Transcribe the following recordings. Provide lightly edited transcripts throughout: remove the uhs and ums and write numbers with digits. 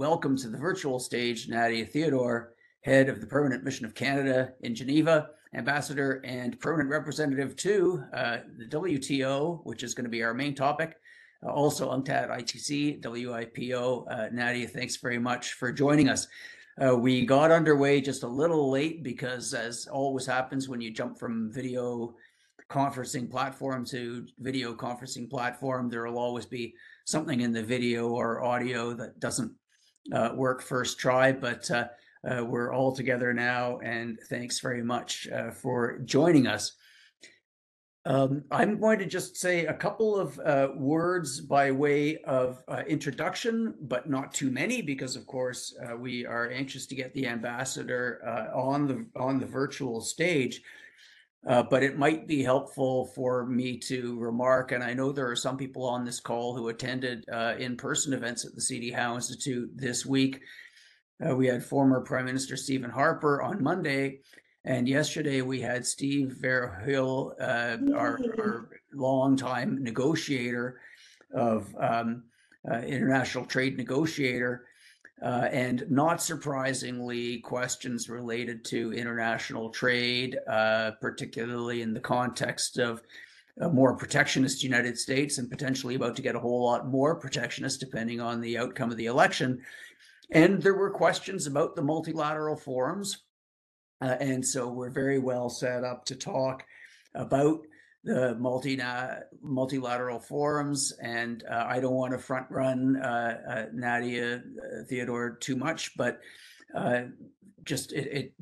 welcome to the virtual stage Nadia Theodore, head of the Permanent Mission of Canada in Geneva, ambassador and permanent representative to the WTO, which is going to be our main topic. Also UNCTAD, ITC, WIPO. Nadia, thanks very much for joining us. We got underway just a little late because, as always happens when you jump from video conferencing platform to video conferencing platform, there will always be something in the video or audio that doesn't work first try, but we're all together now, and thanks very much for joining us. I'm going to just say a couple of words by way of introduction, but not too many, because of course we are anxious to get the ambassador on the virtual stage. But it might be helpful for me to remark, and I know there are some people on this call who attended in-person events at the C.D. Howe Institute this week. We had former Prime Minister Stephen Harper on Monday, and yesterday we had Steve Verheul, our longtime negotiator of international trade negotiator, and not surprisingly, questions related to international trade, particularly in the context of a more protectionist United States and potentially about to get a whole lot more protectionist depending on the outcome of the election. And there were questions about the multilateral forums. And so we're very well set up to talk about the multilateral forums, and I don't want to front run Nadia Theodore too much, but just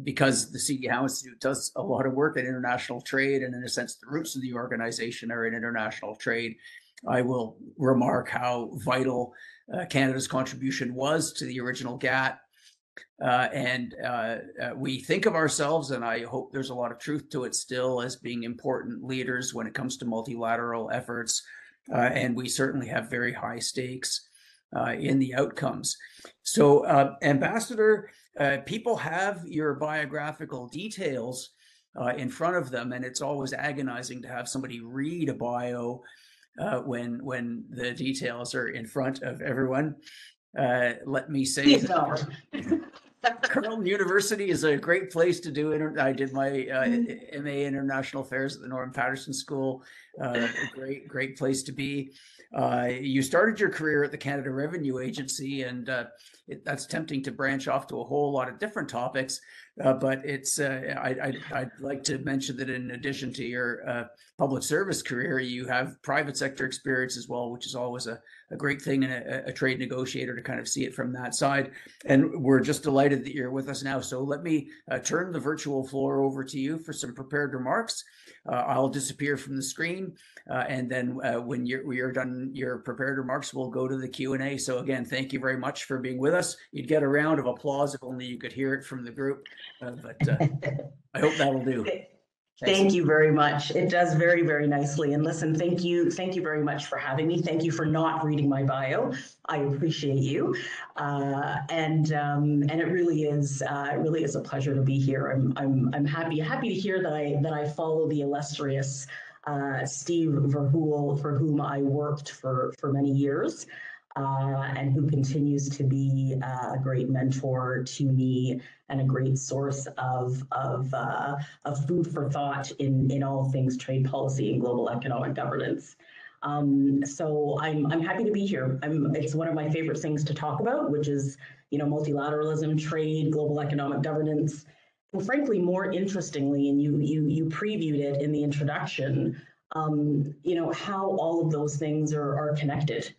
because the C.D. Howe Institute does a lot of work in international trade, and in a sense the roots of the organization are in international trade, I will remark how vital Canada's contribution was to the original GATT. And we think of ourselves, and I hope there's a lot of truth to it still, as being important leaders when it comes to multilateral efforts. And we certainly have very high stakes in the outcomes. So, Ambassador, people have your biographical details in front of them, and it's always agonizing to have somebody read a bio when the details are in front of everyone. Let me say Curtin University is a great place to do it. I did my MA International Affairs at the Norman Patterson School. A great place to be. You started your career at the Canada Revenue Agency, and that's tempting to branch off to a whole lot of different topics. But it's I'd like to mention that in addition to your public service career, you have private sector experience as well, which is always a great thing, and a trade negotiator to kind of see it from that side. And we're just delighted that you're with us now. So let me turn the virtual floor over to you for some prepared remarks. I'll disappear from the screen, and then when you're done your prepared remarks, we'll go to the Q&A. So again, thank you very much for being with us. You'd get a round of applause if only you could hear it from the group, but I hope that'll do. Thank you very much. It does very, very nicely. And listen, thank you very much for having me. Thank you for not reading my bio. I appreciate you, and it really is a pleasure to be here. I'm happy to hear that I follow the illustrious Steve Verheul, for whom I worked for many years, and who continues to be a great mentor to me and a great source of food for thought in all things trade policy and global economic governance. So I'm happy to be here. It's one of my favorite things to talk about, which is, multilateralism, trade, global economic governance. And frankly, more interestingly, and you previewed it in the introduction, how all of those things are connected,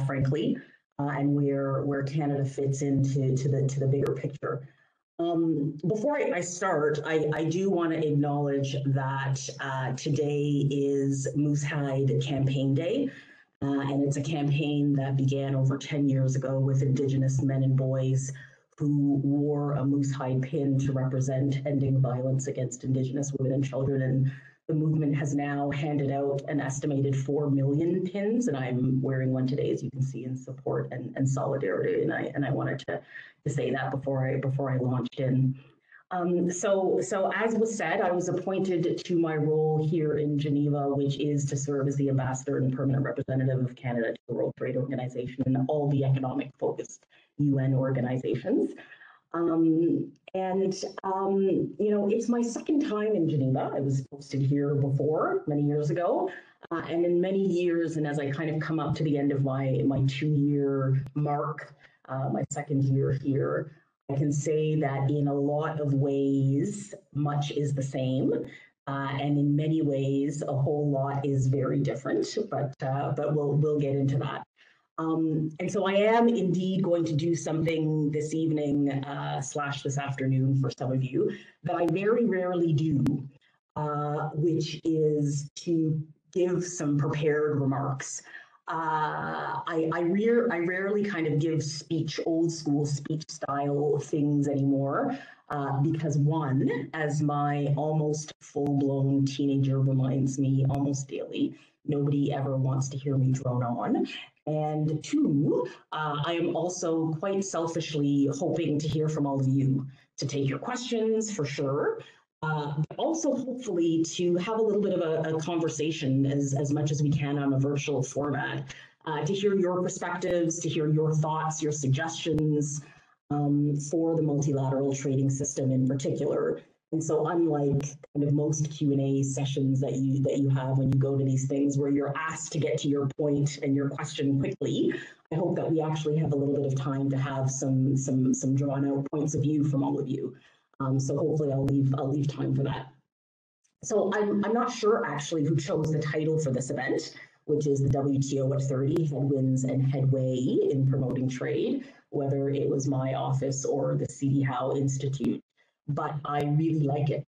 frankly, and where Canada fits into the bigger picture. Before I start, I do want to acknowledge that today is Moosehide Campaign Day, and it's a campaign that began over 10 years ago with Indigenous men and boys who wore a moosehide pin to represent ending violence against Indigenous women and children. And the movement has now handed out an estimated 4 million pins, and I'm wearing one today, as you can see, in support and solidarity. And I wanted to say that before I launched in. So as was said, I was appointed to my role here in Geneva, which is to serve as the ambassador and permanent representative of Canada to the World Trade Organization and all the economic focused UN organizations. It's my second time in Geneva. I was posted here before, many years ago. And in many years, and as I kind of come up to the end of my 2-year mark, my second year here, I can say that in a lot of ways, much is the same. And in many ways, a whole lot is very different, but we'll get into that. And so I am indeed going to do something this evening / this afternoon for some of you that I very rarely do, which is to give some prepared remarks. I rarely kind of give old school speech style things anymore, because one, as my almost full-blown teenager reminds me almost daily, nobody ever wants to hear me drone on. And two, I am also quite selfishly hoping to hear from all of you, to take your questions for sure, but also hopefully to have a little bit of a conversation as much as we can on a virtual format, to hear your perspectives, to hear your thoughts, your suggestions for the multilateral trading system in particular. And so unlike kind of most Q&A sessions that you have when you go to these things where you're asked to get to your point and your question quickly, I hope that we actually have a little bit of time to have some drawn out points of view from all of you. So hopefully I'll leave time for that. So I'm not sure actually who chose the title for this event, which is the WTO at 30, Headwinds and Headway in Promoting Trade, whether it was my office or the C.D. Howe Institute. But I really like it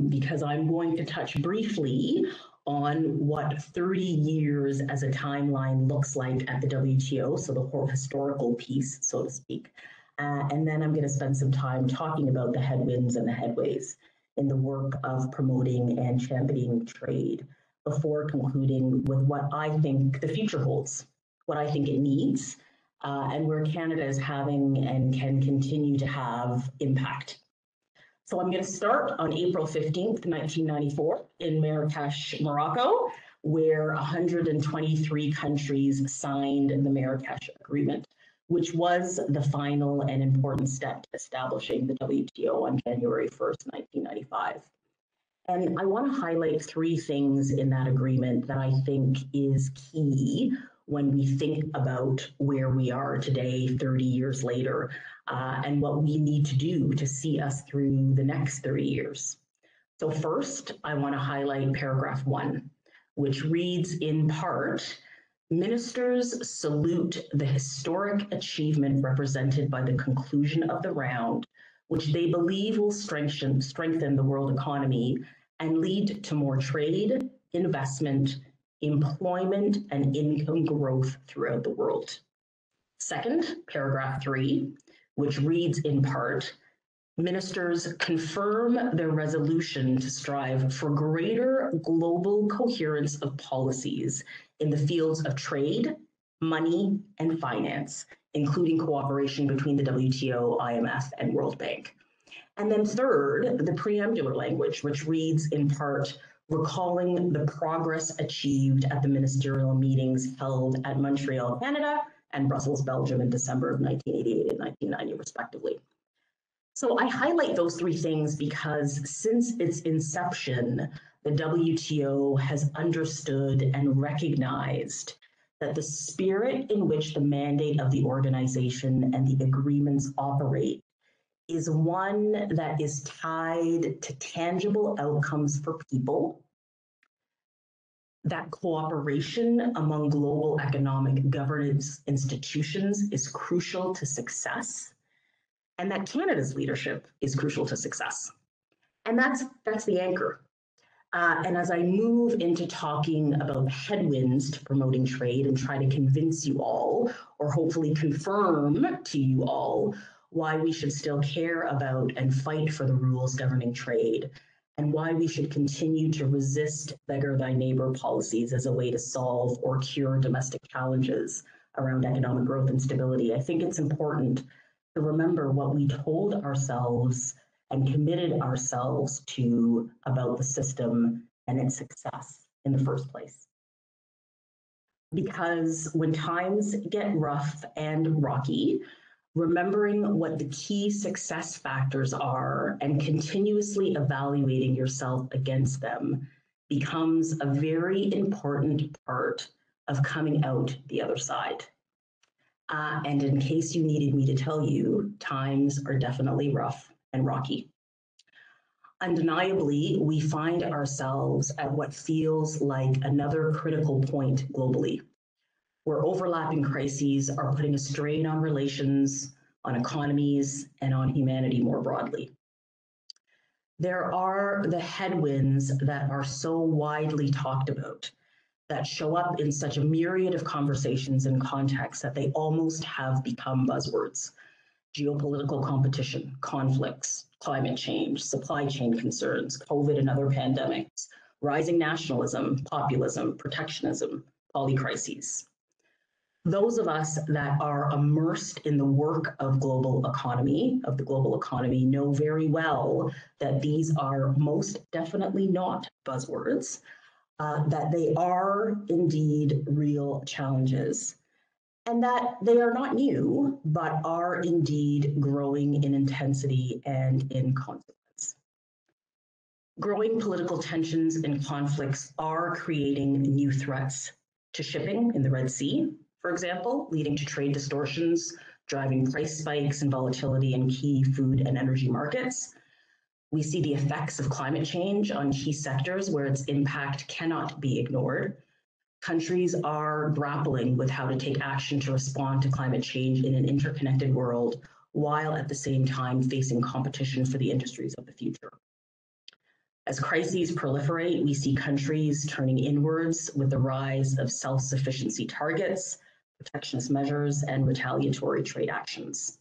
because I'm going to touch briefly on what 30 years as a timeline looks like at the WTO, so the whole historical piece, so to speak. And then I'm going to spend some time talking about the headwinds and the headways in the work of promoting and championing trade before concluding with what I think the future holds, what I think it needs, and where Canada is having and can continue to have impact. So I'm going to start on April 15th, 1994 in Marrakesh, Morocco, where 123 countries signed the Marrakesh Agreement, which was the final and important step to establishing the WTO on January 1st, 1995. And I want to highlight 3 things in that agreement that I think is key when we think about where we are today, 30 years later, and what we need to do to see us through the next 30 years. So first, I want to highlight paragraph 1, which reads in part, "Ministers salute the historic achievement represented by the conclusion of the round, which they believe will strengthen the world economy and lead to more trade, investment, employment, and income growth throughout the world." Second, paragraph 3, which reads in part, "Ministers confirm their resolution to strive for greater global coherence of policies in the fields of trade, money, and finance, including cooperation between the WTO, IMF, and World Bank." And then third, the preambular language, which reads in part, recalling the progress achieved at the ministerial meetings held at Montreal, Canada, and Brussels, Belgium in December of 1988 and 1990, respectively. So I highlight those 3 things because since its inception, the WTO has understood and recognized that the spirit in which the mandate of the organization and the agreements operate is one that is tied to tangible outcomes for people, that cooperation among global economic governance institutions is crucial to success, and that Canada's leadership is crucial to success. And that's the anchor. And as I move into talking about headwinds to promoting trade and try to convince you all, or hopefully confirm to you all, why we should still care about and fight for the rules governing trade, and why we should continue to resist beggar thy neighbor policies as a way to solve or cure domestic challenges around economic growth and stability, I think it's important to remember what we told ourselves and committed ourselves to about the system and its success in the first place. Because when times get rough and rocky, remembering what the key success factors are and continuously evaluating yourself against them becomes a very important part of coming out the other side. And in case you needed me to tell you, times are definitely rough and rocky. Undeniably, we find ourselves at what feels like another critical point globally, where overlapping crises are putting a strain on relations, on economies, and on humanity more broadly. There are the headwinds that are so widely talked about, that show up in such a myriad of conversations and contexts that they almost have become buzzwords. Geopolitical competition, conflicts, climate change, supply chain concerns, COVID and other pandemics, rising nationalism, populism, protectionism, polycrises. Those of us that are immersed in the work of the global economy, know very well that these are most definitely not buzzwords, that they are indeed real challenges, and that they are not new, but are indeed growing in intensity and in consequence. Growing political tensions and conflicts are creating new threats to shipping in the Red Sea, for example, leading to trade distortions, driving price spikes and volatility in key food and energy markets. We see the effects of climate change on key sectors where its impact cannot be ignored. Countries are grappling with how to take action to respond to climate change in an interconnected world, while at the same time facing competition for the industries of the future. As crises proliferate, we see countries turning inwards with the rise of self-sufficiency targets, protectionist measures, and retaliatory trade actions.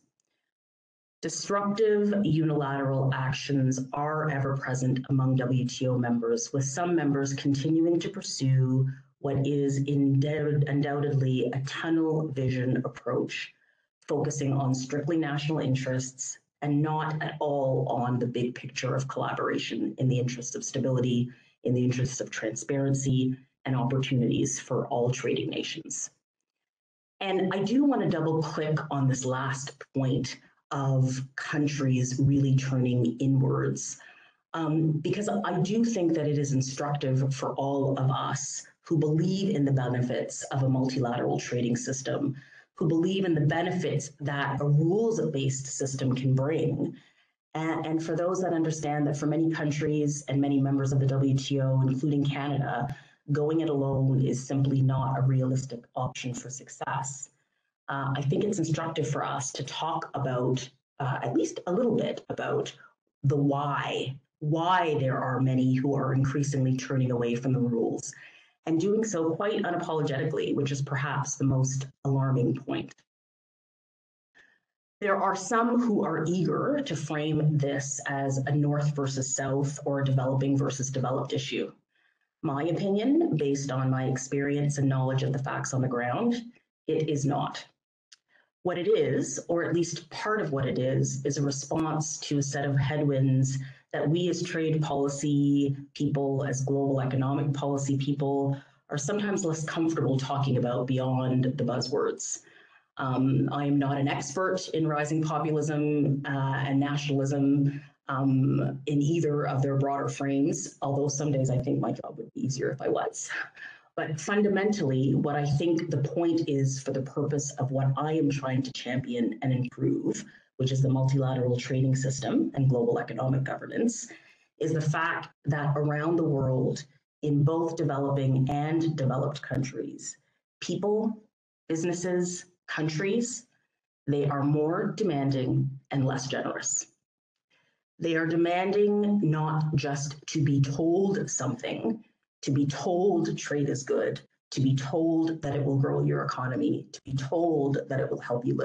Disruptive unilateral actions are ever present among WTO members, with some members continuing to pursue what is undoubtedly a tunnel vision approach, focusing on strictly national interests and not at all on the big picture of collaboration in the interest of stability, in the interest of transparency and opportunities for all trading nations. And I do want to double click on this last point of countries really turning inwards, because I do think that it is instructive for all of us who believe in the benefits of a multilateral trading system, who believe in the benefits that a rules-based system can bring. And for those that understand that for many countries and many members of the WTO, including Canada, going it alone is simply not a realistic option for success. I think it's instructive for us to talk about, at least a little bit, about the why there are many who are increasingly turning away from the rules, and doing so quite unapologetically, which is perhaps the most alarming point. There are some who are eager to frame this as a North versus South or a developing versus developed issue. My opinion, based on my experience and knowledge of the facts on the ground, it is not. What it is, or at least part of what it is a response to a set of headwinds that we as trade policy people, as global economic policy people, are sometimes less comfortable talking about beyond the buzzwords. I am not an expert in rising populism and nationalism in either of their broader frames, although some days I think my job would be easier if I was. But fundamentally, what I think the point is for the purpose of what I am trying to champion and improve, which is the multilateral trading system and global economic governance, is the fact that around the world, in both developing and developed countries, people, businesses, countries, they are more demanding and less generous. They are demanding not just to be told something, to be told trade is good, to be told that it will grow your economy, to be told that it will help you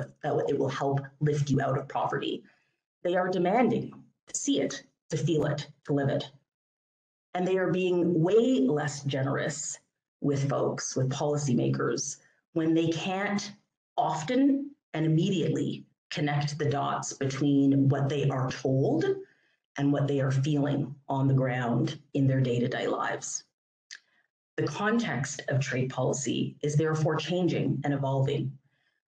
lift you out of poverty. They are demanding to see it, to feel it, to live it. And they are being way less generous with folks, with policymakers, when they can't often and immediately connect the dots between what they are told and what they are feeling on the ground in their day-to-day lives. The context of trade policy is therefore changing and evolving,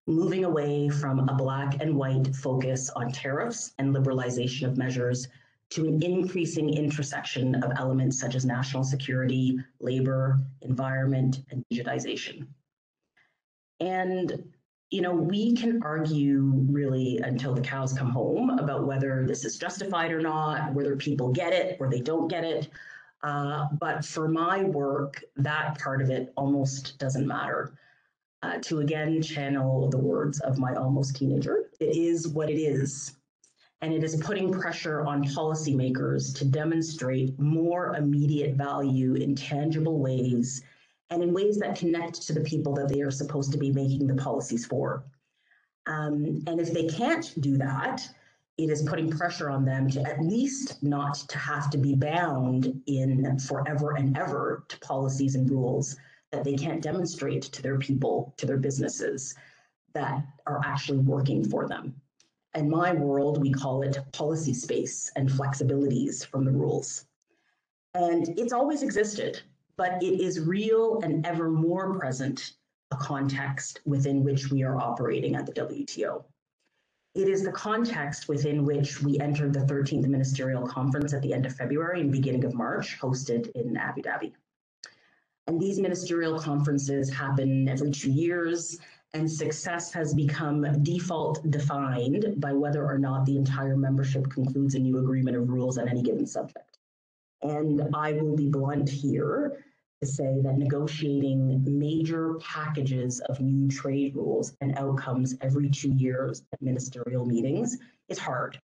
moving away from a black and white focus on tariffs and liberalization of measures to an increasing intersection of elements such as national security, labor, environment, and digitization. And we can argue really until the cows come home about whether this is justified or not, whether people get it or they don't get it. But for my work, that part of it almost doesn't matter. To again channel the words of my almost teenager, it is what it is. And it is putting pressure on policymakers to demonstrate more immediate value in tangible ways and in ways that connect to the people that they are supposed to be making the policies for. And if they can't do that, it is putting pressure on them to at least not to have to be bound in forever and ever to policies and rules that they can't demonstrate to their people, to their businesses, that are actually working for them. In my world, we call it policy space and flexibilities from the rules. And it's always existed, but it is real and ever more present, a context within which we are operating at the WTO. It is the context within which we entered the 13th Ministerial Conference at the end of February and beginning of March, hosted in Abu Dhabi. And these ministerial conferences happen every 2 years, and success has become default defined by whether or not the entire membership concludes a new agreement of rules on any given subject. And I will be blunt here to say that negotiating major packages of new trade rules and outcomes every 2 years at ministerial meetings is hard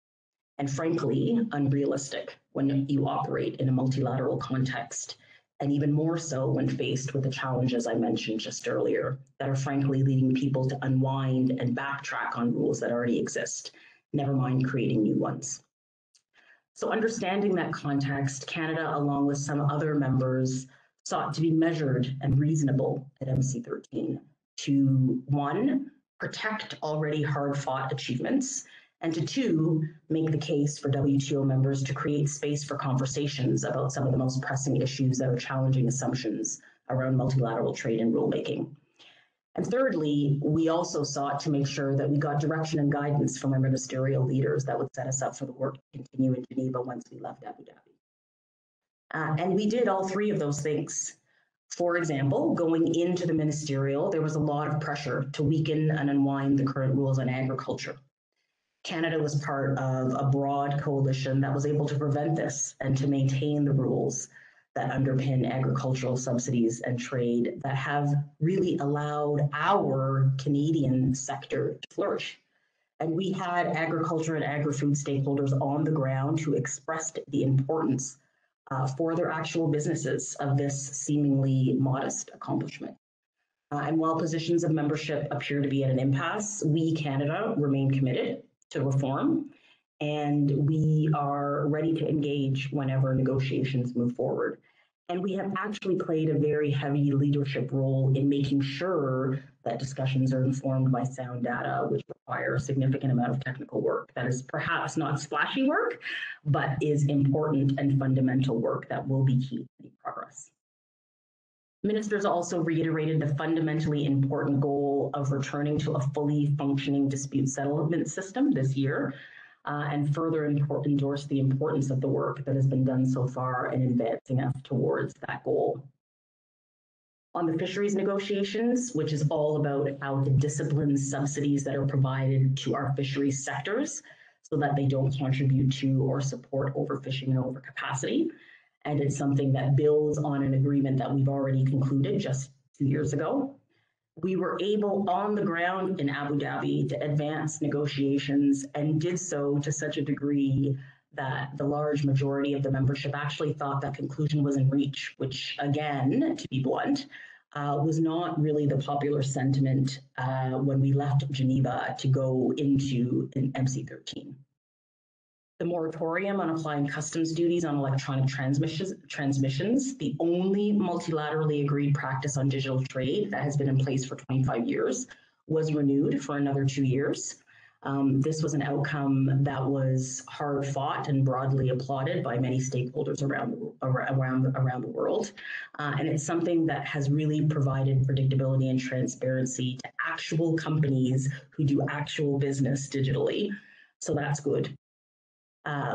and frankly unrealistic when you operate in a multilateral context, and even more so when faced with the challenges I mentioned just earlier that are frankly leading people to unwind and backtrack on rules that already exist, never mind creating new ones. So understanding that context, Canada, along with some other members, sought to be measured and reasonable at MC13 to, 1, protect already hard-fought achievements, and to 2, make the case for WTO members to create space for conversations about some of the most pressing issues that are challenging assumptions around multilateral trade and rulemaking. And thirdly, we also sought to make sure that we got direction and guidance from our ministerial leaders that would set us up for the work to continue in Geneva once we left Abu Dhabi. And we did all three of those things. For example, going into the ministerial, there was a lot of pressure to weaken and unwind the current rules on agriculture. Canada was part of a broad coalition that was able to prevent this and to maintain the rules that underpin agricultural subsidies and trade that have really allowed our Canadian sector to flourish. And we had agriculture and agri-food stakeholders on the ground who expressed the importance for their actual businesses of this seemingly modest accomplishment. And while positions of membership appear to be at an impasse, we, Canada, remain committed to reform, and we are ready to engage whenever negotiations move forward. And we have actually played a very heavy leadership role in making sure that discussions are informed by sound data, which require a significant amount of technical work. That is perhaps not splashy work, but is important and fundamental work that will be key to any progress. Ministers also reiterated the fundamentally important goal of returning to a fully functioning dispute settlement system this year, and further endorse the importance of the work that has been done so far in advancing us towards that goal. On the fisheries negotiations, which is all about how to discipline subsidies that are provided to our fisheries sectors so that they don't contribute to or support overfishing and overcapacity. And it's something that builds on an agreement that we've already concluded just 2 years ago. We were able on the ground in Abu Dhabi to advance negotiations and did so to such a degree that the large majority of the membership actually thought that conclusion was in reach, which again, to be blunt, was not really the popular sentiment when we left Geneva to go into an MC13. The moratorium on applying customs duties on electronic transmissions, the only multilaterally agreed practice on digital trade that has been in place for 25 years, was renewed for another 2 years. This was an outcome that was hard fought and broadly applauded by many stakeholders around the world. And it's something that has really provided predictability and transparency to actual companies who do actual business digitally. So that's good.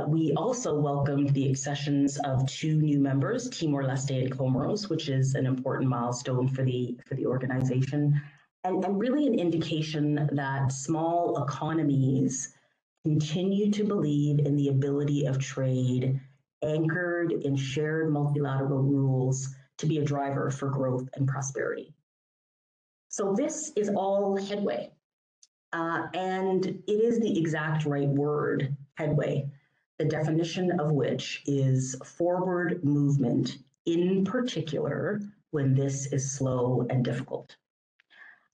We also welcomed the accessions of 2 new members, Timor-Leste and Comoros, which is an important milestone for the organization, and really an indication that small economies continue to believe in the ability of trade anchored in shared multilateral rules to be a driver for growth and prosperity. So this is all headway, and it is the exact right word, headway, the definition of which is forward movement, in particular when this is slow and difficult.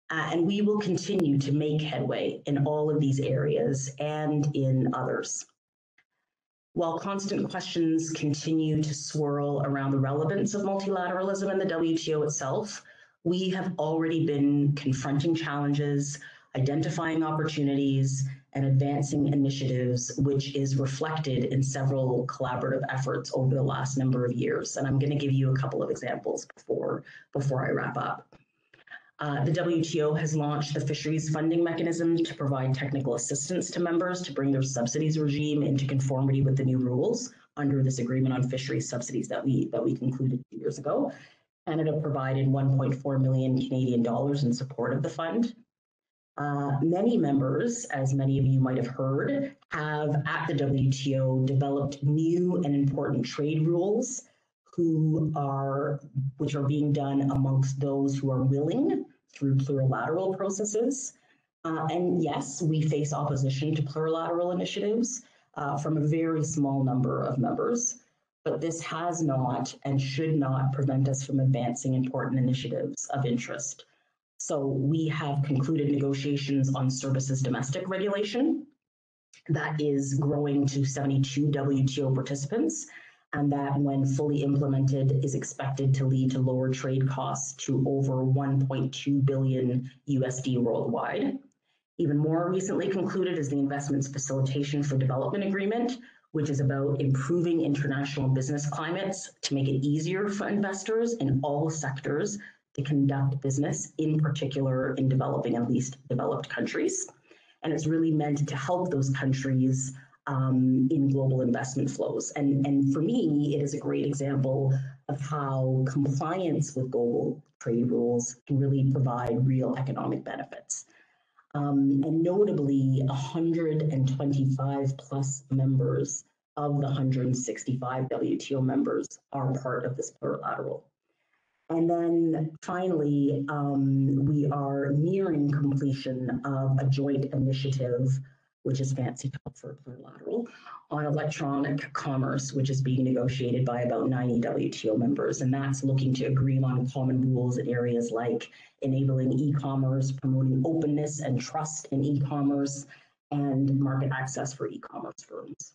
And we will continue to make headway in all of these areas and in others. While constant questions continue to swirl around the relevance of multilateralism in the WTO itself, we have already been confronting challenges, identifying opportunities, and advancing initiatives, which is reflected in several collaborative efforts over the last number of years. And I'm going to give you a couple of examples before I wrap up. The WTO has launched the fisheries funding mechanism to provide technical assistance to members to bring their subsidies regime into conformity with the new rules under this agreement on fisheries subsidies that we concluded 2 years ago. Canada provided 1.4 million Canadian dollars in support of the fund. Many members, as many of you might have heard, have at the WTO developed new and important trade rules which are being done amongst those who are willing through plurilateral processes. And yes, we face opposition to plurilateral initiatives from a very small number of members, but this has not and should not prevent us from advancing important initiatives of interest. So we have concluded negotiations on services domestic regulation that is growing to 72 WTO participants, and that when fully implemented is expected to lead to lower trade costs to over 1.2 billion USD worldwide. Even more recently concluded is the Investments Facilitation for Development Agreement, which is about improving international business climates to make it easier for investors in all sectors to conduct business, in particular in developing and least developed countries. And it's really meant to help those countries in global investment flows. And for me, it is a great example of how compliance with global trade rules can really provide real economic benefits. And notably, 125 plus members of the 165 WTO members are part of this plurilateral. And then finally, we are nearing completion of a joint initiative, which is fancy talk for plurilateral, on electronic commerce, which is being negotiated by about 90 WTO members. And that's looking to agree on common rules in areas like enabling e-commerce, promoting openness and trust in e-commerce, and market access for e-commerce firms.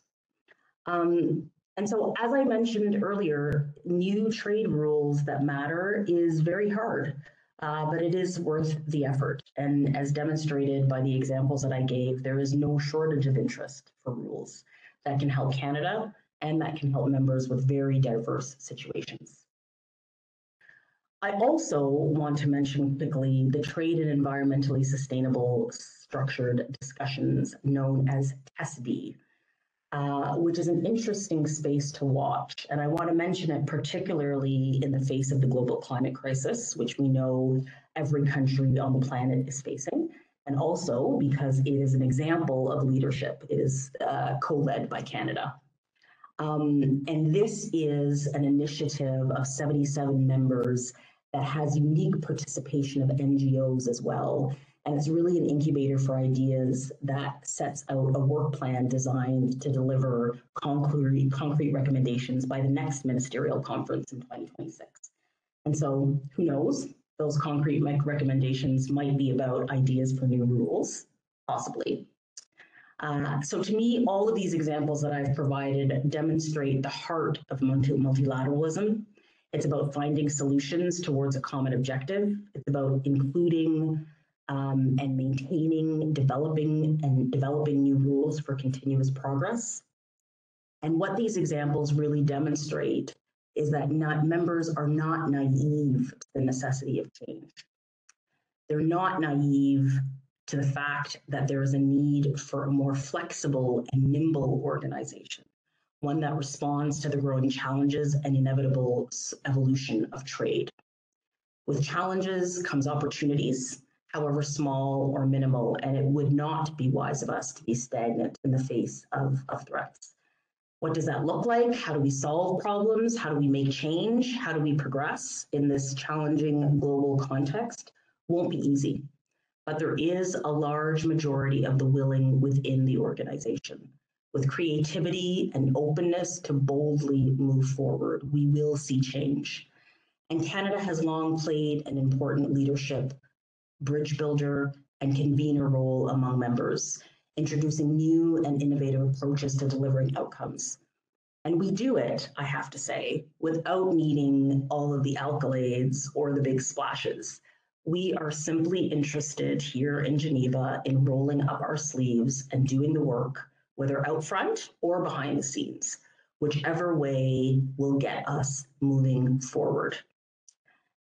And so, as I mentioned earlier, new trade rules that matter is very hard, but it is worth the effort. And as demonstrated by the examples that I gave, there is no shortage of interest for rules that can help Canada and that can help members with very diverse situations. I also want to mention quickly the trade and environmentally sustainable structured discussions known as TESB. Which is an interesting space to watch. And I want to mention it particularly in the face of the global climate crisis, which we know every country on the planet is facing, and also because it is an example of leadership. It is co-led by Canada. And this is an initiative of 77 members that has unique participation of NGOs as well. And it's really an incubator for ideas that sets out a work plan designed to deliver concrete recommendations by the next ministerial conference in 2026. And so who knows, those concrete recommendations might be about ideas for new rules, possibly. So to me, all of these examples that I've provided demonstrate the heart of multilateralism. It's about finding solutions towards a common objective. It's about including and maintaining, developing new rules for continuous progress. And what these examples really demonstrate is that members are not naive to the necessity of change. They're not naive to the fact that there is a need for a more flexible and nimble organization, one that responds to the growing challenges and inevitable evolution of trade. With challenges comes opportunities, however small or minimal, and it would not be wise of us to be stagnant in the face of threats. What does that look like? How do we solve problems? How do we make change? How do we progress in this challenging global context? Won't be easy, but there is a large majority of the willing within the organization. With creativity and openness to boldly move forward, we will see change. And Canada has long played an important leadership, bridge builder, and convener role among members, introducing new and innovative approaches to delivering outcomes. And we do it, I have to say, without needing all of the accolades or the big splashes. We are simply interested here in Geneva in rolling up our sleeves and doing the work, whether out front or behind the scenes, whichever way will get us moving forward.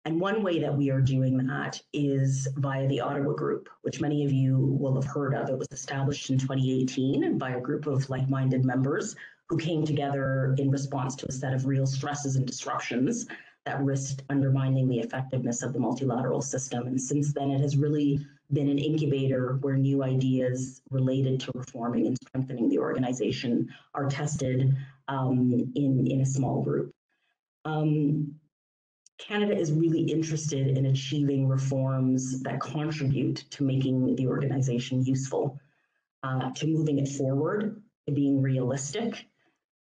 And one way that we are doing that is via the Ottawa Group, which many of you will have heard of. It was established in 2018 by a group of like-minded members who came together in response to a set of real stresses and disruptions that risked undermining the effectiveness of the multilateral system. And since then, it has really been an incubator where new ideas related to reforming and strengthening the organization are tested in a small group. Canada is really interested in achieving reforms that contribute to making the organization useful, to moving it forward, to being realistic,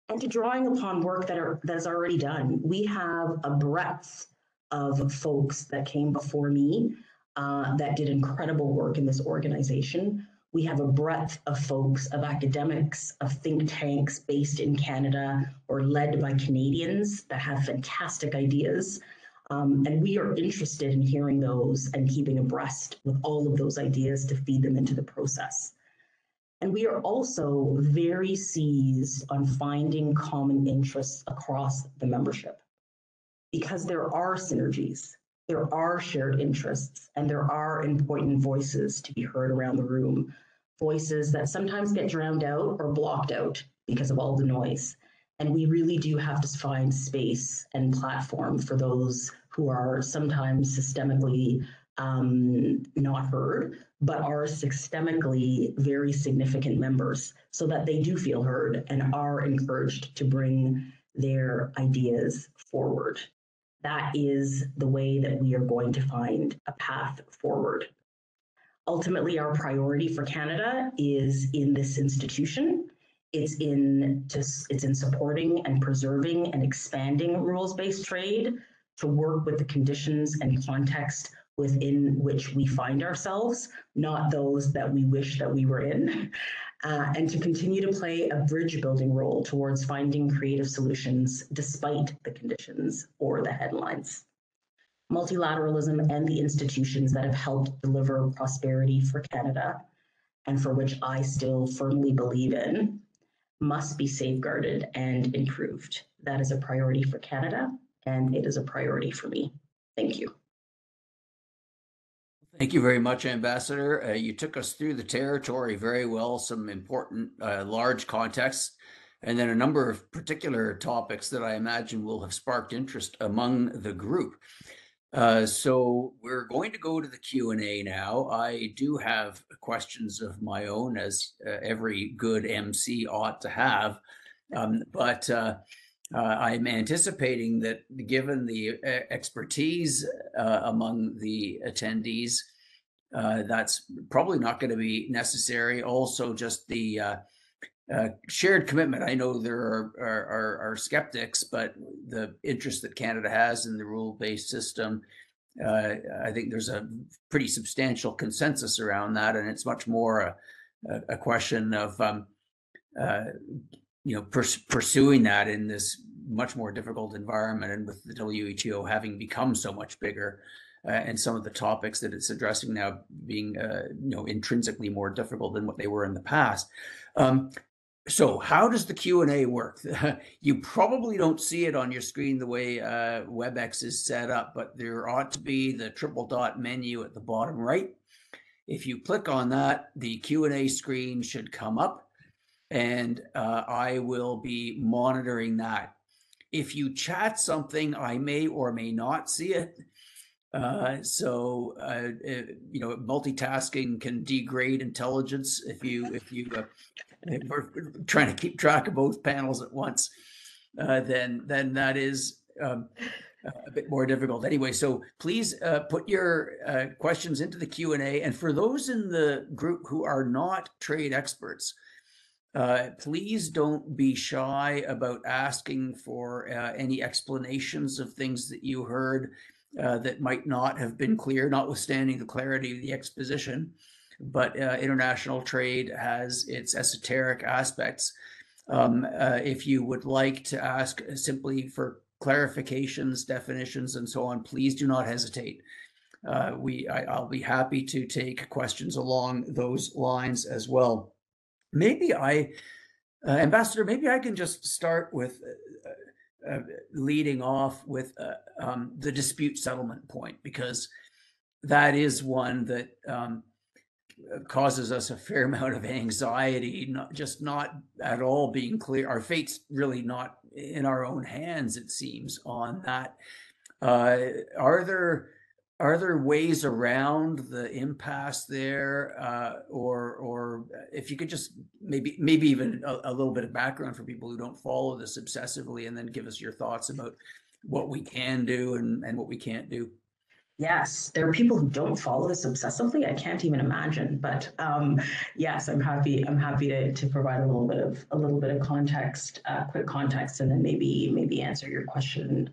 and to drawing upon work that is already done. We have a breadth of folks that came before me that did incredible work in this organization. We have a breadth of folks, of academics, of think tanks based in Canada or led by Canadians that have fantastic ideas. And we are interested in hearing those and keeping abreast with all of those ideas to feed them into the process. And we are also very seized on finding common interests across the membership, because there are synergies, there are shared interests, and there are important voices to be heard around the room, voices that sometimes get drowned out or blocked out because of all the noise. And we really do have to find space and platform for those who are sometimes systemically not heard, but are systemically very significant members, so that they do feel heard and are encouraged to bring their ideas forward. That is the way that we are going to find a path forward. Ultimately, our priority for Canada is in this institution. It's in supporting and preserving and expanding rules-based trade, to work with the conditions and context within which we find ourselves, not those that we wish that we were in, and to continue to play a bridge building role towards finding creative solutions despite the conditions or the headlines. Multilateralism and the institutions that have helped deliver prosperity for Canada, and for which I still firmly believe in, must be safeguarded and improved. That is a priority for Canada, and it is a priority for me. Thank you. Thank you very much, Ambassador. You took us through the territory very well, some important large contexts, and then a number of particular topics that I imagine will have sparked interest among the group. So we're going to go to the Q&A now. I do have questions of my own, as every good MC ought to have, but I'm anticipating that, given the expertise among the attendees, that's probably not going to be necessary. Also, just the shared commitment. I know there are skeptics, but the interest that Canada has in the rule-based system, I think there's a pretty substantial consensus around that, and it's much more a question of pursuing that in this much more difficult environment, and with the WTO having become so much bigger, and some of the topics that it's addressing now being, intrinsically more difficult than what they were in the past. So how does the Q&A work? You probably don't see it on your screen the way WebEx is set up, but there ought to be the triple dot menu at the bottom right. If you click on that, the Q&A screen should come up, and I will be monitoring that. If you chat something, I may or may not see it. Multitasking can degrade intelligence if you we're trying to keep track of both panels at once, then that is a bit more difficult. Anyway, so please put your questions into the Q&A. And for those in the group who are not trade experts, please don't be shy about asking for any explanations of things that you heard that might not have been clear, notwithstanding the clarity of the exposition. But international trade has its esoteric aspects. If you would like to ask simply for clarifications, definitions, and so on, please do not hesitate. I'll be happy to take questions along those lines as well. Maybe Ambassador, maybe I can just start with leading off with the dispute settlement point, because that is one that causes us a fair amount of anxiety, not at all being clear. Our fate's really not in our own hands, it seems, on that. Are there ways around the impasse there, or if you could just maybe even a little bit of background for people who don't follow this obsessively, and then give us your thoughts about what we can do and what we can't do. Yes, there are people who don't follow this obsessively. I can't even imagine. But yes, I'm happy to provide a little bit of context, quick context, and then maybe answer your question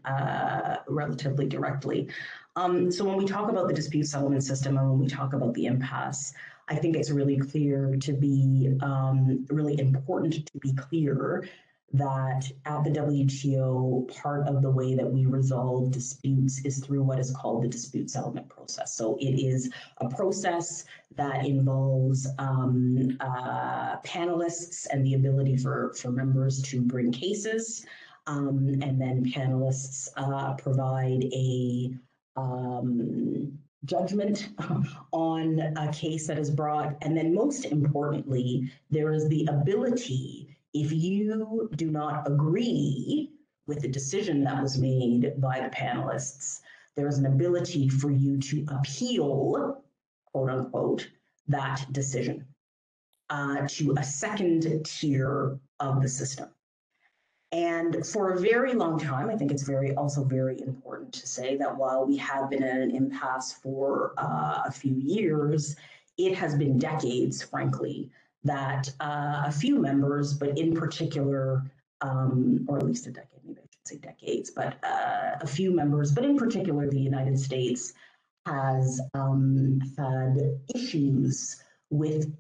relatively directly. So when we talk about the dispute settlement system and when we talk about the impasse, I think it's really clear to be really important to be clear that at the WTO, part of the way that we resolve disputes is through what is called the dispute settlement process. So it is a process that involves panelists and the ability for members to bring cases, and then panelists provide a judgment on a case that is brought. And then most importantly, there is the ability, if you do not agree with the decision that was made by the panelists, there is an ability for you to appeal, quote unquote, that decision to a second tier of the system. And for a very long time, I think it's also very important to say that while we have been in an impasse for a few years, it has been decades, frankly, that a few members, but in particular, or at least a decade, maybe I should say decades, but a few members, but in particular, the United States has had issues with,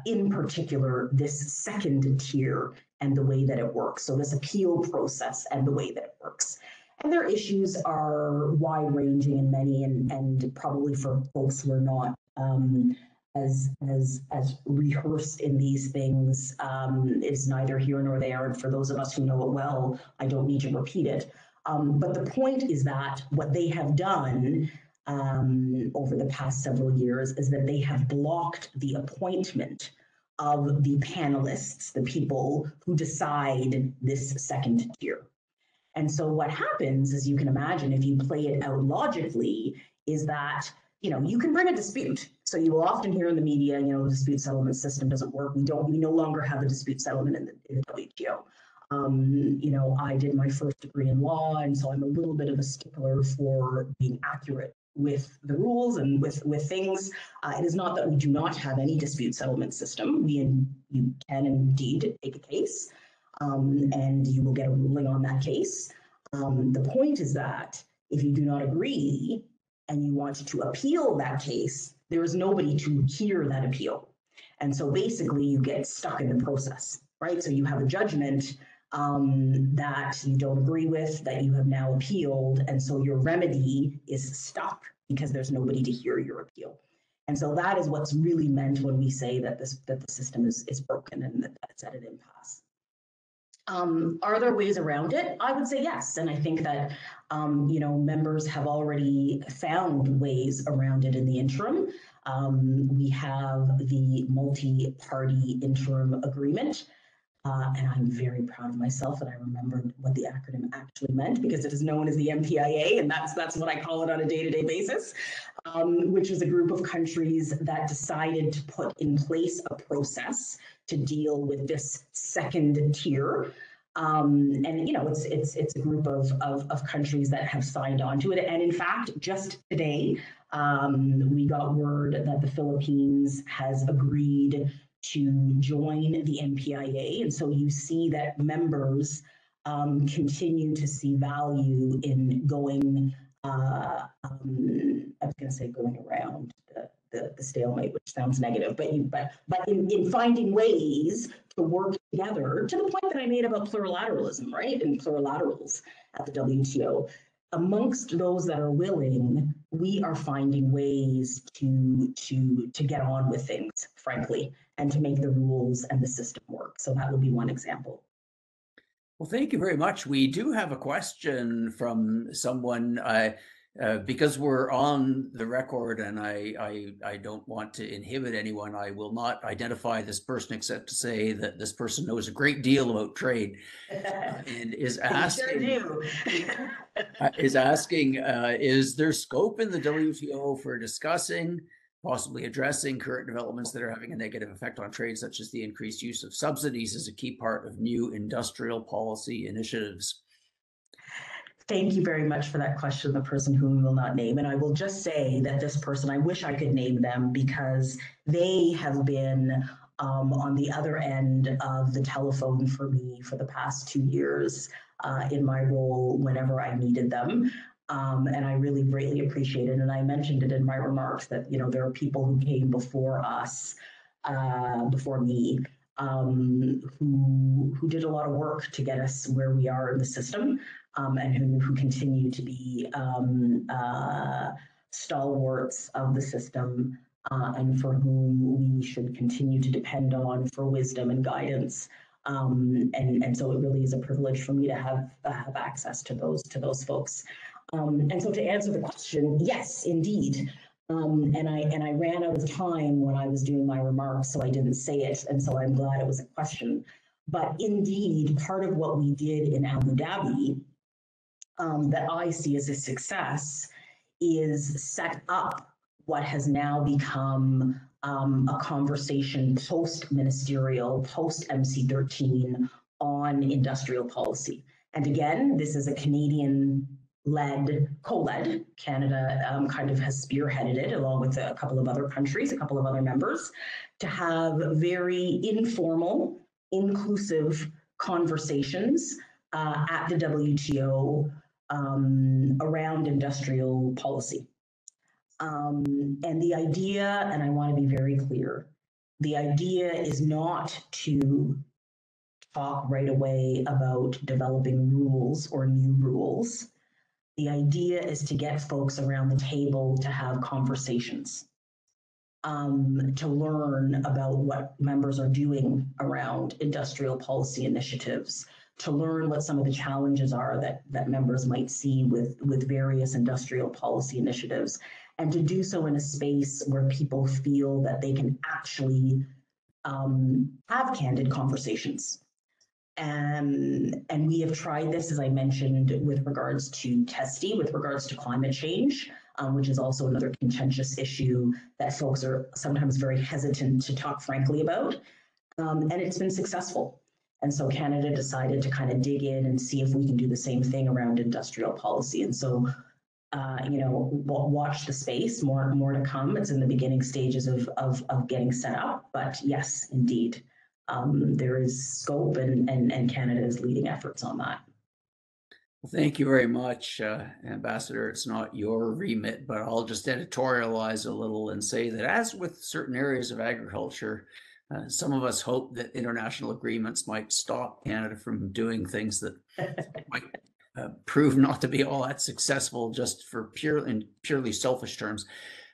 in particular, this second tier and the way that it works. So this appeal process and the way that it works. And their issues are wide-ranging and many, and probably for folks who are not as rehearsed in these things, is neither here nor there. And for those of us who know it well, I don't need to repeat it. But the point is that what they have done over the past several years is that they have blocked the appointment of the panelists, the people who decide this second tier. And so what happens, as you can imagine, if you play it out logically, is that you can bring a dispute. So you will often hear in the media, the dispute settlement system doesn't work. We no longer have a dispute settlement in the WTO. I did my first degree in law, and so I'm a little bit of a stickler for being accurate with the rules and with things. It is not that we do not have any dispute settlement system. You can indeed take a case, and you will get a ruling on that case. The point is that if you do not agree and you want to appeal that case, there is nobody to hear that appeal. And so basically you get stuck in the process, right? So you have a judgment, that you don't agree with, that you have now appealed, and so your remedy is stuck because there's nobody to hear your appeal. And so that is what's really meant when we say that the system is broken and that it's at an impasse. Are there ways around it? I would say yes, and I think that members have already found ways around it in the interim. We have the multi-party interim agreement. And I'm very proud of myself that I remembered what the acronym actually meant, because it is known as the MPIA, and that's what I call it on a day-to-day basis, which is a group of countries that decided to put in place a process to deal with this second tier. And it's a group of countries that have signed on to it. And in fact, just today, we got word that the Philippines has agreed to join the MPIA. And so you see that members continue to see value in going, I was going to say going around the stalemate, which sounds negative, but in finding ways to work together, to the point that I made about plurilateralism, right? And plurilaterals at the WTO. Amongst those that are willing, we are finding ways to get on with things, frankly, and to make the rules and the system work. So that would be one example. Well, thank you very much. We do have a question from someone, because we're on the record and I don't want to inhibit anyone. I will not identify this person except to say that this person knows a great deal about trade and is asking, is there scope in the WTO for discussing, possibly addressing current developments that are having a negative effect on trade, such as the increased use of subsidies as a key part of new industrial policy initiatives? Thank you very much for that question, the person whom we will not name. And I will just say that this person, I wish I could name them, because they have been on the other end of the telephone for me for the past 2 years in my role whenever I needed them. And I really greatly appreciate it. And I mentioned it in my remarks that, there are people who came before us, before me, who did a lot of work to get us where we are in the system, and who continue to be stalwarts of the system, and for whom we should continue to depend on for wisdom and guidance. And so it really is a privilege for me to have access to those folks. And so to answer the question, yes, indeed. And I ran out of time when I was doing my remarks, so I didn't say it. And so I'm glad it was a question. But indeed, part of what we did in Abu Dhabi that I see as a success is set up what has now become a conversation post-ministerial, post-MC13 on industrial policy. And again, this is a Canadian-led, co-led. Canada kind of has spearheaded it along with a couple of other countries, a couple of other members, to have very informal, inclusive conversations at the WTO around industrial policy. And the idea, and I want to be very clear, the idea is not to talk right away about developing rules or new rules. The idea is to get folks around the table to have conversations, to learn about what members are doing around industrial policy initiatives, to learn what some of the challenges are that members might see with various industrial policy initiatives, and to do so in a space where people feel that they can actually have candid conversations. And we have tried this, as I mentioned, with regards to TESTI, with regards to climate change, which is also another contentious issue that folks are sometimes very hesitant to talk frankly about. And it's been successful. And so Canada decided to kind of dig in and see if we can do the same thing around industrial policy. And so, watch the space, more to come. It's in the beginning stages of getting set up. But yes, indeed, there is scope, and Canada is leading efforts on that. Well, thank you very much, Ambassador. It's not your remit, but I'll just editorialize a little and say that, as with certain areas of agriculture, Some of us hope that international agreements might stop Canada from doing things that might prove not to be all that successful just for purely selfish terms.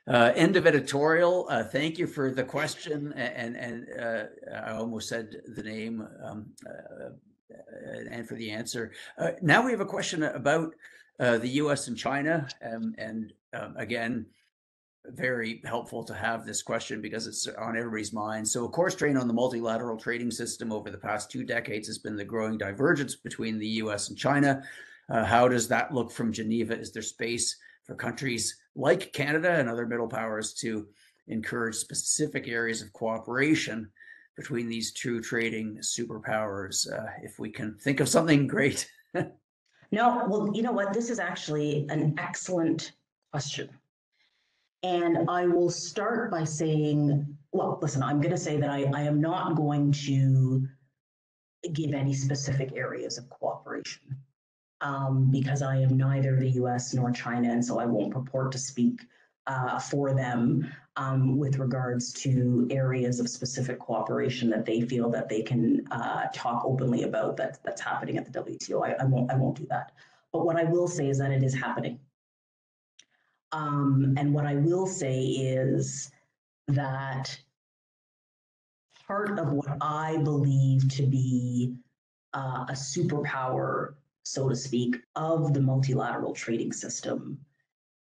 End of editorial. Thank you for the question, and I almost said the name, and for the answer. Now we have a question about the U.S. and China, and again, very helpful to have this question because it's on everybody's mind. So a core strain on the multilateral trading system over the past 2 decades has been the growing divergence between the US and China. How does that look from Geneva? Is there space for countries like Canada and other middle powers to encourage specific areas of cooperation between these two trading superpowers? If we can think of something, great. No, well, you know what? This is actually an excellent question. And I will start by saying, well, listen, I'm going to say that I am not going to give any specific areas of cooperation because I am neither the US nor China, and so I won't purport to speak for them with regards to areas of specific cooperation that they feel that they can talk openly about that's happening at the WTO. I won't do that. But what I will say is that it is happening. And what I will say is that part of what I believe to be a superpower, so to speak, of the multilateral trading system,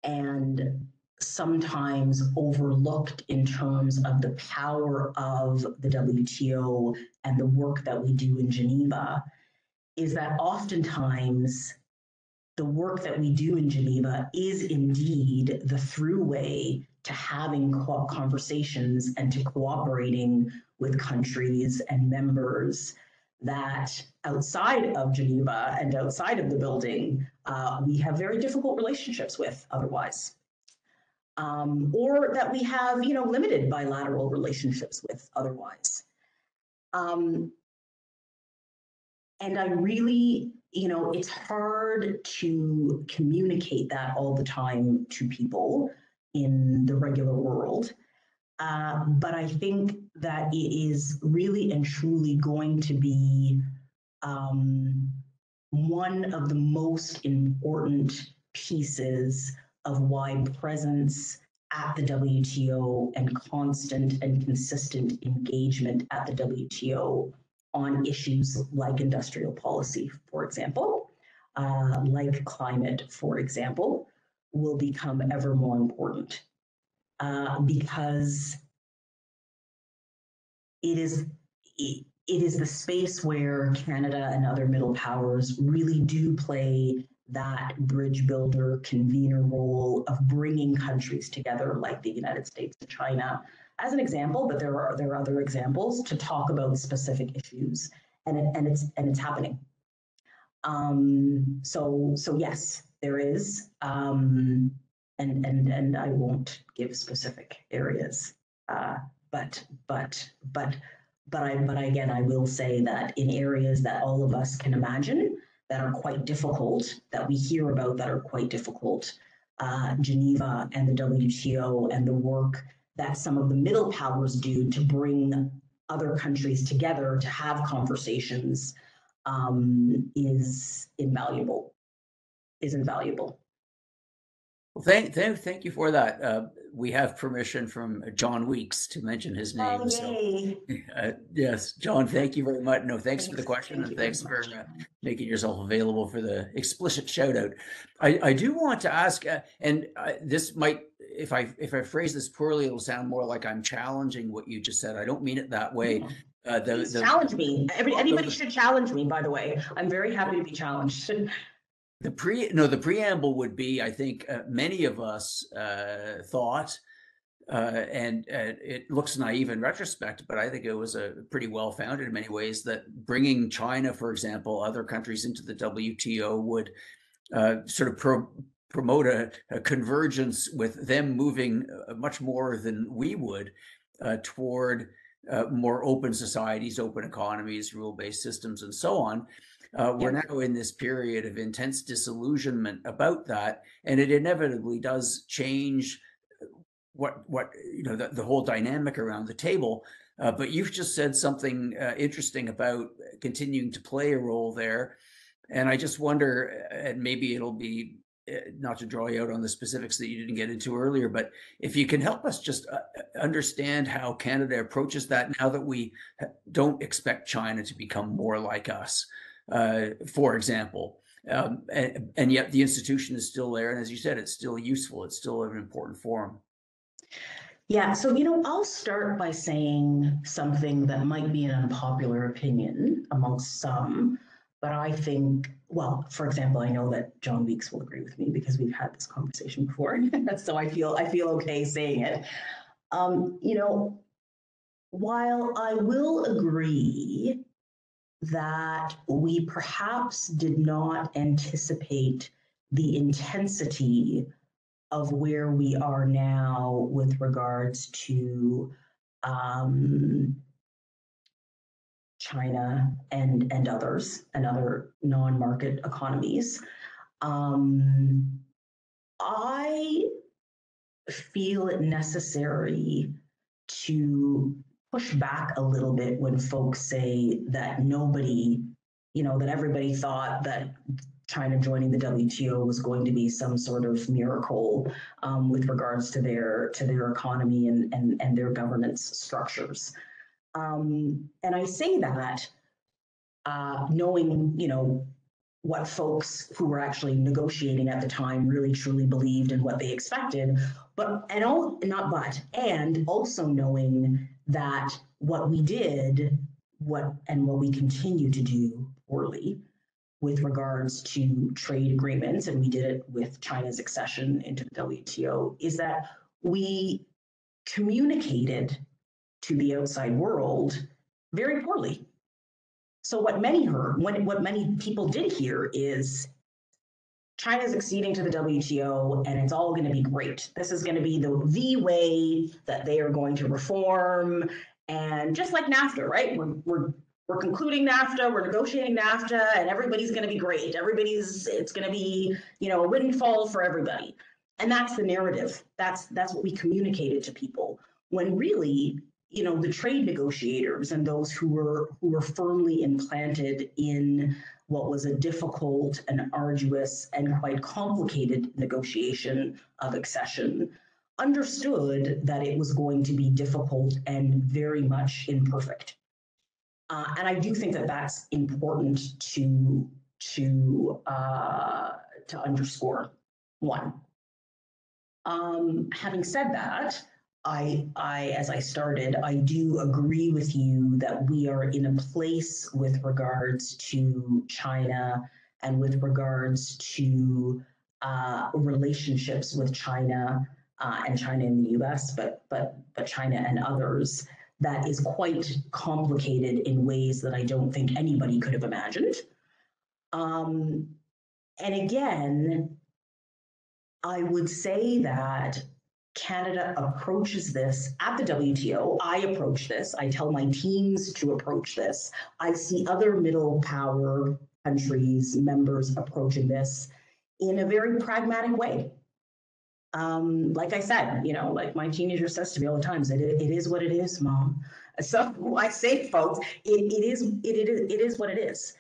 and sometimes overlooked in terms of the power of the WTO and the work that we do in Geneva, is that oftentimes the work that we do in Geneva is indeed the throughway to having conversations and to cooperating with countries and members that outside of Geneva and outside of the building, we have very difficult relationships with otherwise. Or that we have, limited bilateral relationships with otherwise. And I really, it's hard to communicate that all the time to people in the regular world. But I think that it is really and truly going to be one of the most important pieces of why presence at the WTO and constant and consistent engagement at the WTO on issues like industrial policy, for example, like climate, for example, will become ever more important because it is the space where Canada and other middle powers really do play that bridge builder, convener role of bringing countries together, like the United States and China, as an example. But there are other examples to talk about specific issues, and it's happening. So yes, there is, and I won't give specific areas, but again, I will say that in areas that all of us can imagine that are quite difficult, that we hear about that are quite difficult, Geneva and the WTO and the work that some of the middle powers do to bring other countries together to have conversations is invaluable. Well, thank you for that. We have permission from John Weeks to mention his name. Oh, yay. So, yes, John, thank you very much. No, thanks for the question, and thanks for making yourself available for the explicit shout out. I do want to ask, and this might, if I phrase this poorly, it'll sound more like I'm challenging what you just said. I don't mean it that way. Challenge me. Anybody should challenge me, by the way. I'm very happy to be challenged. The preamble would be, I think many of us thought, and it looks naive in retrospect, but I think it was a pretty well-founded in many ways, that bringing China, for example, other countries into the WTO would sort of promote a convergence with them moving much more than we would toward more open societies, open economies, rule-based systems, and so on. We're now in this period of intense disillusionment about that, and it inevitably does change what the whole dynamic around the table. But you've just said something interesting about continuing to play a role there. And I just wonder, and maybe it'll be not to draw you out on the specifics that you didn't get into earlier, but if you can help us just understand how Canada approaches that now that we don't expect China to become more like us, for example. And yet the institution is still there. And as you said, it's still useful. It's still an important forum. Yeah, so, I'll start by saying something that might be an unpopular opinion amongst some, but I think, well, for example, I know that John Weeks will agree with me because we've had this conversation before, so I feel okay saying it. While I will agree that we perhaps did not anticipate the intensity of where we are now with regards to China and others and other non-market economies. I feel it necessary to push back a little bit when folks say that nobody, that everybody thought that China joining the WTO was going to be some sort of miracle with regards to their economy and their governance structures. And I say that knowing, what folks who were actually negotiating at the time really truly believed and what they expected, and also knowing that what we did, what we continue to do poorly with regards to trade agreements, and we did it with China's accession into the WTO, is that we communicated to the outside world very poorly. So what many heard, what many people did hear is China's acceding to the WTO and it's all going to be great. This is going to be the way that they are going to reform. And just like NAFTA, right? We're concluding NAFTA, we're negotiating NAFTA, and everybody's going to be great. It's going to be, a windfall for everybody. And that's the narrative. That's what we communicated to people. When really, the trade negotiators and those who were firmly implanted in what was a difficult and arduous and quite complicated negotiation of accession understood that it was going to be difficult and very much imperfect. And I do think that that's important to underscore. One. Having said that, as I started, I do agree with you that we are in a place with regards to China and with regards to relationships with China and China in the U.S., but China and others, that is quite complicated in ways that I don't think anybody could have imagined. And again, I would say that Canada approaches this at the WTO. I approach this. I tell my teams to approach this. I see other middle power countries, members approaching this in a very pragmatic way. Like I said, like my teenager says to me all the time, it is what it is, Mom. So I say, folks, it is what it is.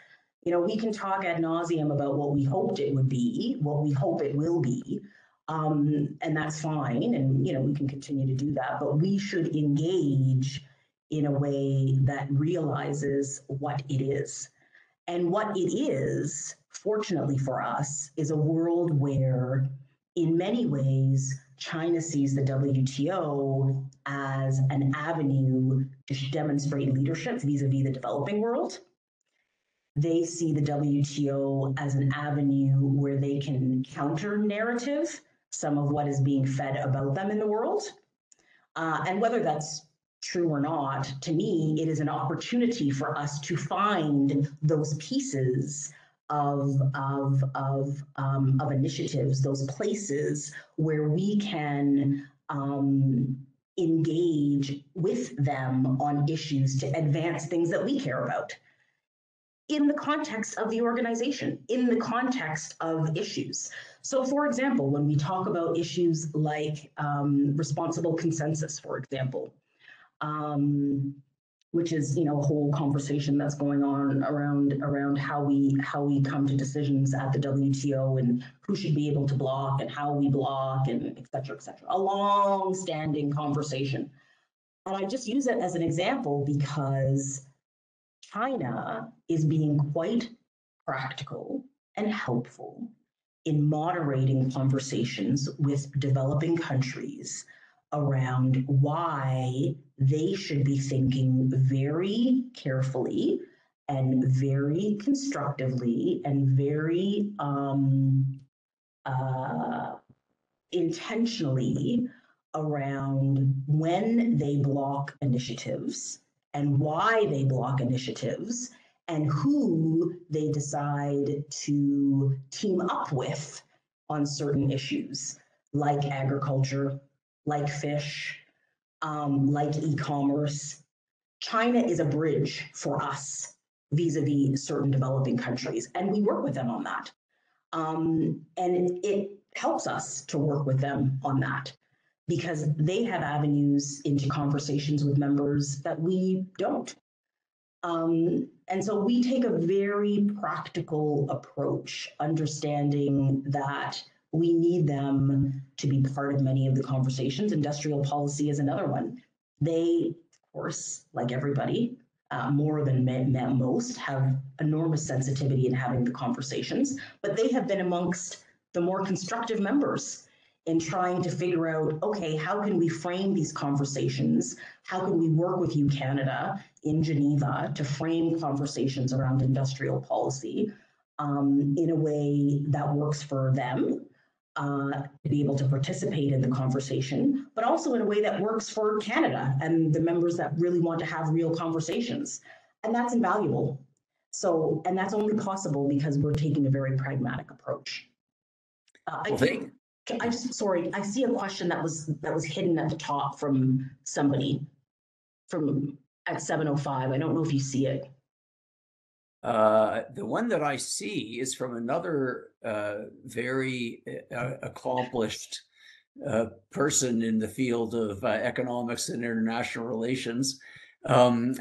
We can talk ad nauseum about what we hoped it would be, what we hope it will be, and that's fine. And we can continue to do that, but we should engage in a way that realizes what it is. And what it is, fortunately for us, is a world where, in many ways, China sees the WTO as an avenue to demonstrate leadership vis-a-vis the developing world. They see the WTO as an avenue where they can counter narrative some of what is being fed about them in the world. And whether that's true or not, to me, it is an opportunity for us to find those pieces of initiatives, those places where we can engage with them on issues to advance things that we care about in the context of the organization, in the context of issues. So, for example, when we talk about issues like responsible consensus, for example, which is, a whole conversation that's going on around how we come to decisions at the WTO and who should be able to block and how we block and et cetera, et cetera. A long-standing conversation. And I just use it as an example because China is being quite practical and helpful in moderating conversations with developing countries around why they should be thinking very carefully and very constructively and very intentionally around when they block initiatives and why they block initiatives and who they decide to team up with on certain issues like agriculture, like fish, like e-commerce. China is a bridge for us vis-a-vis certain developing countries, and we work with them on that. And it helps us to work with them on that because they have avenues into conversations with members that we don't. And so we take a very practical approach, understanding that we need them to be part of many of the conversations. Industrial policy is another one. They, of course, like everybody, more than most, have enormous sensitivity in having the conversations, but they have been amongst the more constructive members in trying to figure out, okay, how can we frame these conversations? How can we work with you, Canada, in Geneva to frame conversations around industrial policy in a way that works for them to be able to participate in the conversation, but also in a way that works for Canada and the members that really want to have real conversations. And that's invaluable. So, and that's only possible because we're taking a very pragmatic approach. I see a question that was hidden at the top from somebody at 7:05. I don't know if you see it. The one that I see is from another very accomplished person in the field of economics and international relations. We can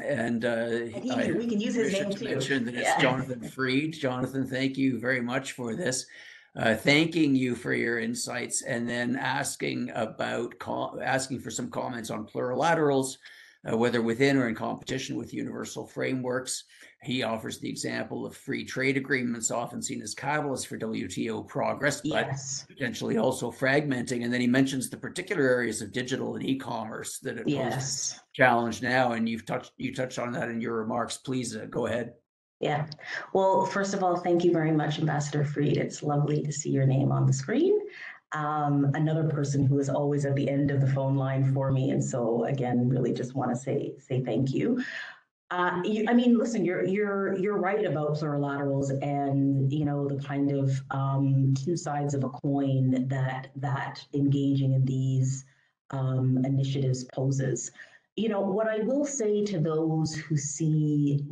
use his name to too. mention that it's Jonathan Freed. Jonathan, thank you very much for this. Thanking you for your insights, and then asking for some comments on plurilaterals, whether within or in competition with universal frameworks. He offers the example of free trade agreements, often seen as catalysts for WTO progress, but potentially also fragmenting. And then he mentions the particular areas of digital and e-commerce that it poses challenge now. And you touched on that in your remarks. Please go ahead. Yeah. Well, first of all, thank you very much, Ambassador Freed. It's lovely to see your name on the screen. Another person who is always at the end of the phone line for me. And so again, really just want to say thank you. I mean, listen, you're right about plurilaterals and, the kind of two sides of a coin that engaging in these initiatives poses. What I will say to those who see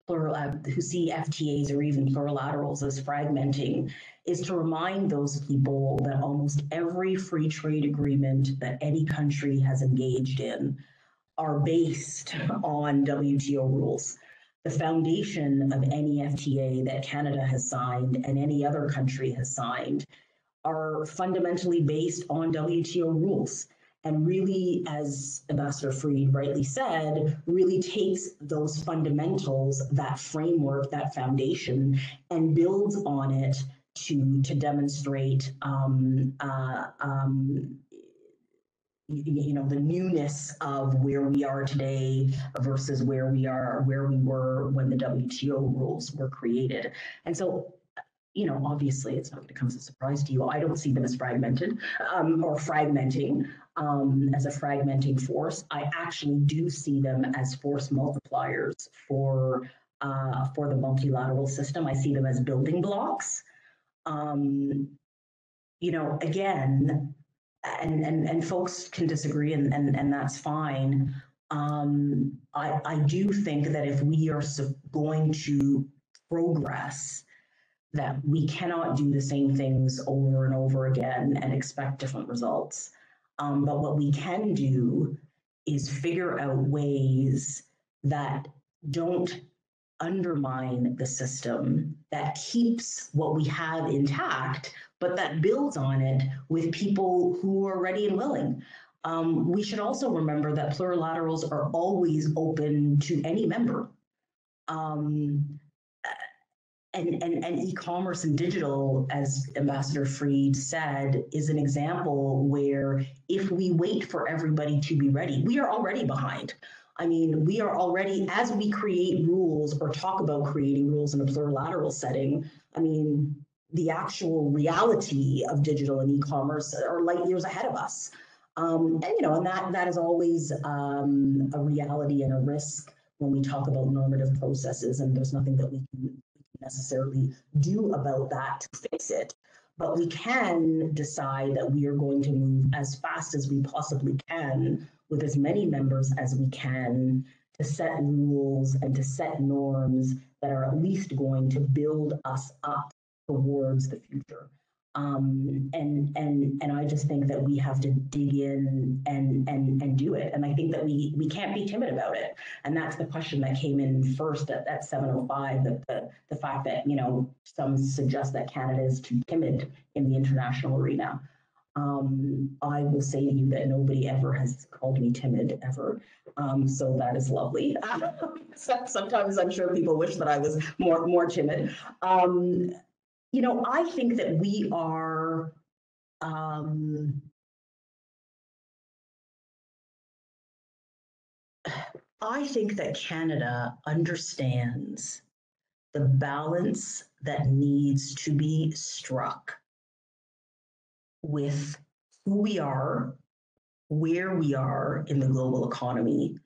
FTAs or even plurilaterals as fragmenting is to remind those people that almost every free trade agreement that any country has engaged in are based on WTO rules. The foundation of any FTA that Canada has signed and any other country has signed are fundamentally based on WTO rules. And really, as Ambassador Freed rightly said, really takes those fundamentals, that framework, that foundation, and builds on it to demonstrate the newness of where we are today versus where we were when the WTO rules were created. And so, obviously it's not going to come as a surprise to you. I don't see them as fragmented or fragmenting as a fragmenting force. I actually do see them as force multipliers for the multilateral system. I see them as building blocks. Again, and folks can disagree, and that's fine. I do think that if we are going to progress, that we cannot do the same things over and over again and expect different results. But what we can do is figure out ways that don't undermine the system, that keeps what we have intact, but that builds on it with people who are ready and willing. We should also remember that plurilaterals are always open to any member. And e-commerce and digital, as Ambassador Freed said, is an example where if we wait for everybody to be ready, we are already behind. I mean, we are already, as we create rules or talk about creating rules in a plurilateral setting, I mean, the actual reality of digital and e-commerce are light years ahead of us. And that is always a reality and a risk when we talk about normative processes, and there's nothing that we can necessarily do about that to fix it. But we can decide that we are going to move as fast as we possibly can with as many members as we can to set rules and to set norms that are at least going to build us up towards the future. And I just think that we have to dig in and do it. And I think that we can't be timid about it. And that's the question that came in first at 7:05, the fact that, some suggest that Canada is too timid in the international arena. I will say to you that nobody ever has called me timid ever. So that is lovely. Sometimes I'm sure people wish that I was more timid. I think that we are I think that Canada understands the balance that needs to be struck with who we are, where we are in the global economy,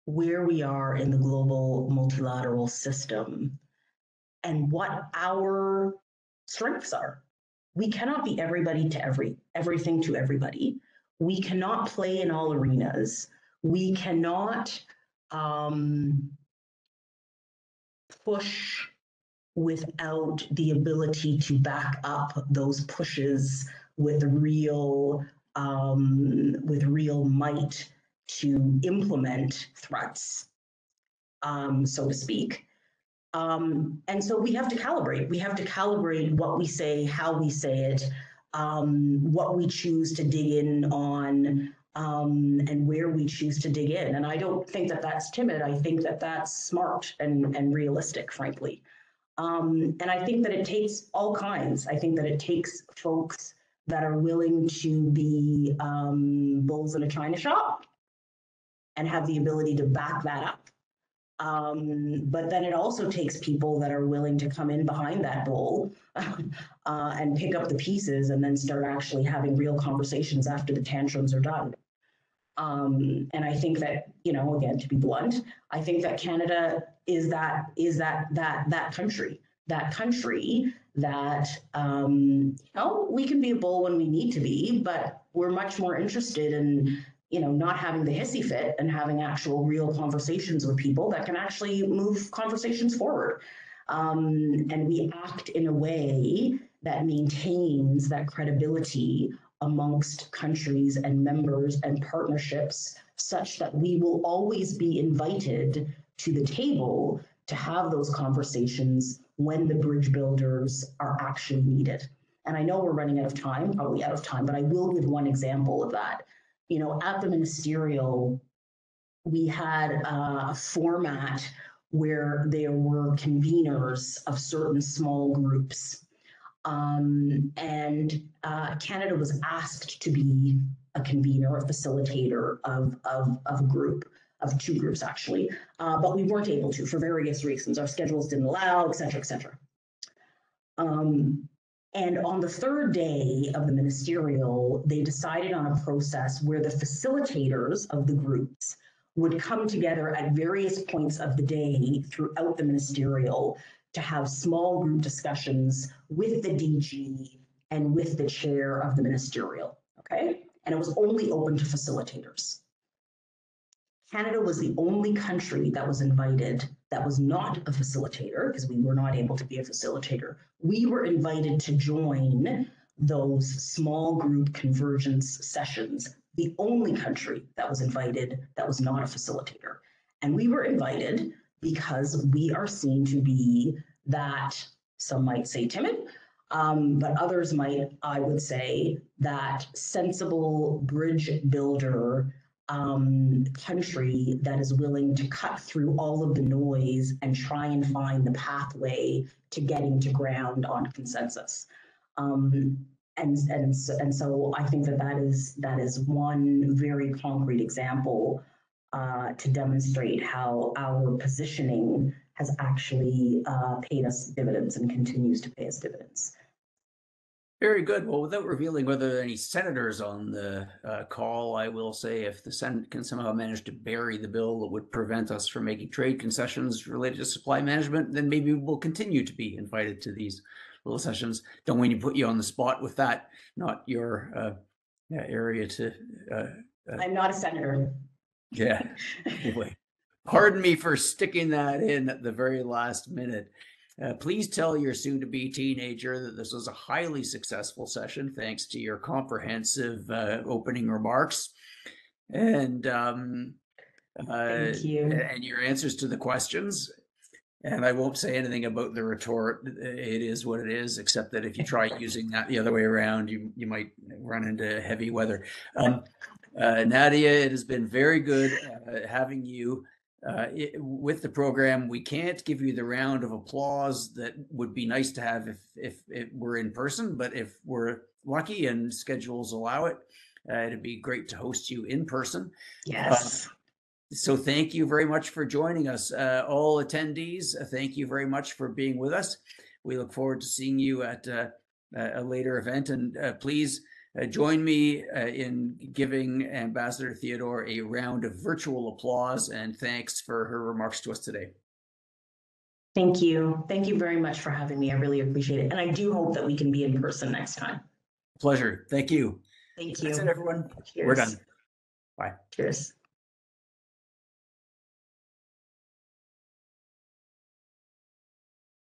where we are in the global multilateral system, and what our strengths are. We cannot be everybody to everything to everybody. We cannot play in all arenas. We cannot push without the ability to back up those pushes with real might to implement threats, so to speak. And so we have to calibrate. We have to calibrate what we say, how we say it, what we choose to dig in on, and where we choose to dig in. And I don't think that that's timid. I think that that's smart and realistic, frankly. And I think that it takes all kinds. I think that it takes folks that are willing to be bulls in a china shop and have the ability to back that up. But then it also takes people that are willing to come in behind that bull and pick up the pieces and then start actually having real conversations after the tantrums are done. And I think that, again, to be blunt, I think that Canada is that country that, we can be a bull when we need to be, but we're much more interested in, not having the hissy fit and having actual real conversations with people that can actually move conversations forward. And we act in a way that maintains that credibility amongst countries and members and partnerships, such that we will always be invited to the table to have those conversations when the bridge builders are actually needed. And I know we're running out of time, probably out of time, but I will give one example of that. At the ministerial, we had a format where there were conveners of certain small groups. And Canada was asked to be a convener, a facilitator of a group, of two groups actually, but we weren't able to for various reasons. Our schedules didn't allow, et cetera, et cetera. And on the third day of the ministerial, they decided on a process where the facilitators of the groups would come together at various points of the day throughout the ministerial to have small group discussions with the DG and with the chair of the ministerial, okay? And it was only open to facilitators. Canada was the only country that was invited that was not a facilitator, because we were not able to be a facilitator. We were invited to join those small group convergence sessions, the only country that was invited that was not a facilitator. And we were invited because we are seen to be that, some might say timid, but others might, I would say, that sensible bridge builder country that is willing to cut through all of the noise and try and find the pathway to getting to ground on consensus. And so I think that is one very concrete example to demonstrate how our positioning has actually paid us dividends and continues to pay us dividends. Very good. Well, without revealing whether there are any senators on the call, I will say if the Senate can somehow manage to bury the bill that would prevent us from making trade concessions related to supply management, then maybe we'll continue to be invited to these little sessions. Don't want to put you on the spot with that, not your area to. I'm not a senator. Yeah. Anyway, pardon me for sticking that in at the very last minute. Please tell your soon-to-be teenager that this was a highly successful session, thanks to your comprehensive opening remarks and Thank you. and your answers to the questions. And I won't say anything about the retort. It is what it is, except that if you try using that the other way around, you might run into heavy weather. Nadia, it has been very good having you with the program. We can't give you the round of applause that would be nice to have if it were in person, but if we're lucky and schedules allow it, it'd be great to host you in person. Yes. So thank you very much for joining us. All attendees, thank you very much for being with us. We look forward to seeing you at a later event, and please join me in giving Ambassador Theodore a round of virtual applause and thanks for her remarks to us today. Thank you. Thank you very much for having me. I really appreciate it. And I do hope that we can be in person next time. Pleasure. Thank you. Thank you. That's it, everyone. Cheers. We're done. Bye. Cheers.